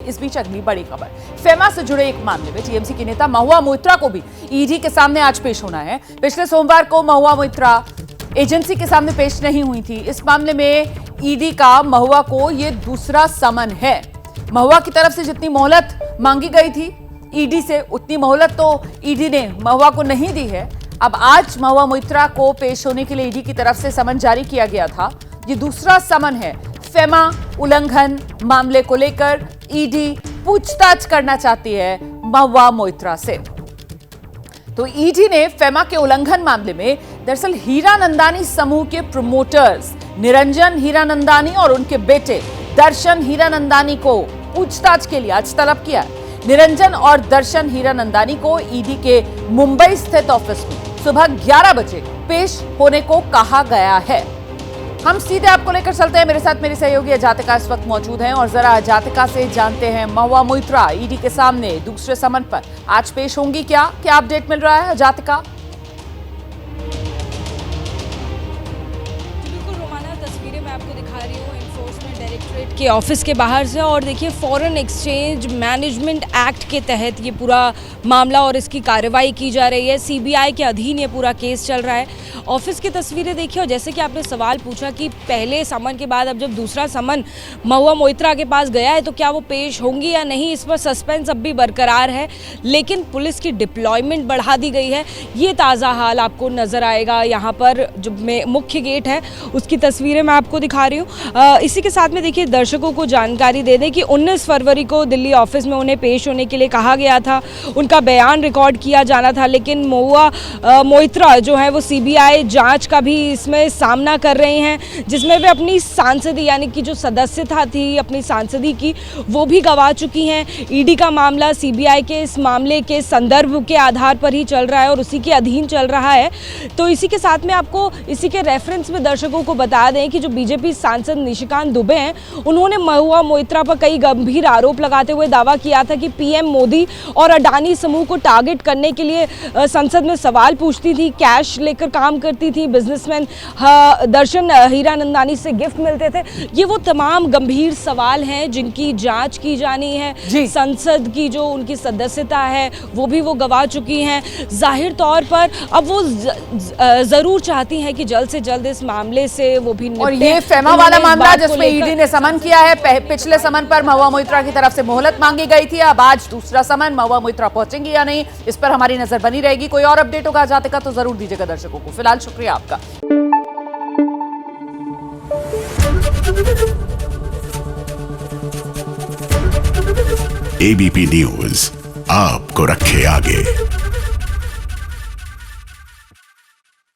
इस बीच अगली बड़ी खबर, फेमा से जुड़े एक मामले में टीएमसी की नेता महुआ मोइत्रा को भी ईडी के सामने आज पेश होना है। पिछले सोमवार को महुआ मोइत्रा एजेंसी के सामने पेश नहीं हुई थी। इस मामले में ईडी का महुआ को यह दूसरा समन है। महुआ की तरफ से जितनी मोहलत मांगी गई थी ईडी से, उतनी मोहलत तो ईडी ने महुआ को नहीं दी है। अब आज महुआ मोइत्रा को पेश होने के लिए ईडी की तरफ से समन जारी किया गया था। ये दूसरा समन है। फेमा उल्लंघन मामले को लेकर ईडी पूछताछ करना चाहती है महुआ मोइत्रा से। तो ईडी ने फेमा के उल्लंघन मामले में दरअसल हीरानंदानी समूह के प्रमोटर्स निरंजन हीरानंदानी और उनके बेटे दर्शन हीरानंदानी को पूछताछ के लिए आज तलब किया है। निरंजन और दर्शन हीरानंदानी को ईडी के मुंबई स्थित ऑफिस में सुबह 11 बजे पेश होने को कहा गया है। हम सीधे आपको लेकर चलते हैं। मेरे साथ मेरी सहयोगी अजातिका इस वक्त मौजूद हैं और जरा अजातिका से जानते हैं महुआ मोइत्रा ईडी के सामने दूसरे समन पर आज पेश होंगी क्या अपडेट मिल रहा है अजातिका? तस्वीरें मैं आपको दिखा रही हूँ एनफोर्समेंट डायरेक्टरेट के ऑफिस के बाहर से, और देखिए फॉरेन एक्सचेंज मैनेजमेंट एक्ट के तहत ये पूरा मामला और इसकी कार्रवाई की जा रही है। सीबीआई के अधीन ये पूरा केस चल रहा है। ऑफिस की तस्वीरें देखिए, और जैसे कि आपने सवाल पूछा कि पहले समन के बाद अब जब दूसरा समन महुआ मोइत्रा के पास गया है तो क्या वो पेश होंगी या नहीं, इस पर सस्पेंस अब भी बरकरार है। लेकिन पुलिस की डिप्लॉयमेंट बढ़ा दी गई है। ये ताज़ा हाल आपको नज़र आएगा यहाँ पर जो मुख्य गेट है उसकी तस्वीरें मैं आपको दिखा रही हूँ। इसी के साथ में देखिए दर्शकों को जानकारी दे दें कि 19 फरवरी को दिल्ली ऑफिस में उन्हें पेश होने के लिए कहा गया था। उनका बयान रिकॉर्ड किया जाना था, लेकिन महुआ मोइत्रा जो है वो सीबीआई जांच का भी इसमें सामना कर रहे हैं, जिसमें वे अपनी सांसदी यानी कि जो सदस्यता थी अपनी सांसदी की वो भी गंवा चुकी हैं। ईडी का मामला सीबीआई के इस मामले के संदर्भ के आधार पर ही चल रहा है और उसी के अधीन चल रहा है। तो इसी के साथ में आपको इसी के रेफरेंस में दर्शकों को बता दें कि जो बीजेपी सांसद निशिकांत दुबे हैं उन्होंने महुआ मोइत्रा पर कई गंभीर आरोप लगाते हुए दावा किया था कि पीएम मोदी और अडानी समूह को टारगेट करने के लिए संसद में सवाल पूछती थी, कैश लेकर काम करती थी, बिजनेसमैन दर्शन हीरानंदानी से गिफ्ट मिलते थे। ये वो तमाम गंभीर सवाल हैं जिनकी जांच की जानी है। संसद की जो उनकी सदस्यता है वो भी वो गंवा चुकी हैं। जाहिर तौर पर अब वो जरूर चाहती हैं कि जल्द से जल्द इस मामले से वो भी निपटें। और ये फेमा वाला मामला जिसमें ईडी ने समन किया है, पिछले समन पर महुआ मोइत्रा की तरफ से मोहलत मांगी गई थी। अब आज दूसरा समन, महुआ मोइत्रा पहुंचेंगी या नहीं इस पर हमारी नजर बनी रहेगी। कोई और अपडेट होगा जातिका तो जरूर दीजिएगा दर्शकों को। फिलहाल शुक्रिया आपका। एबीपी न्यूज आपको रखे आगे।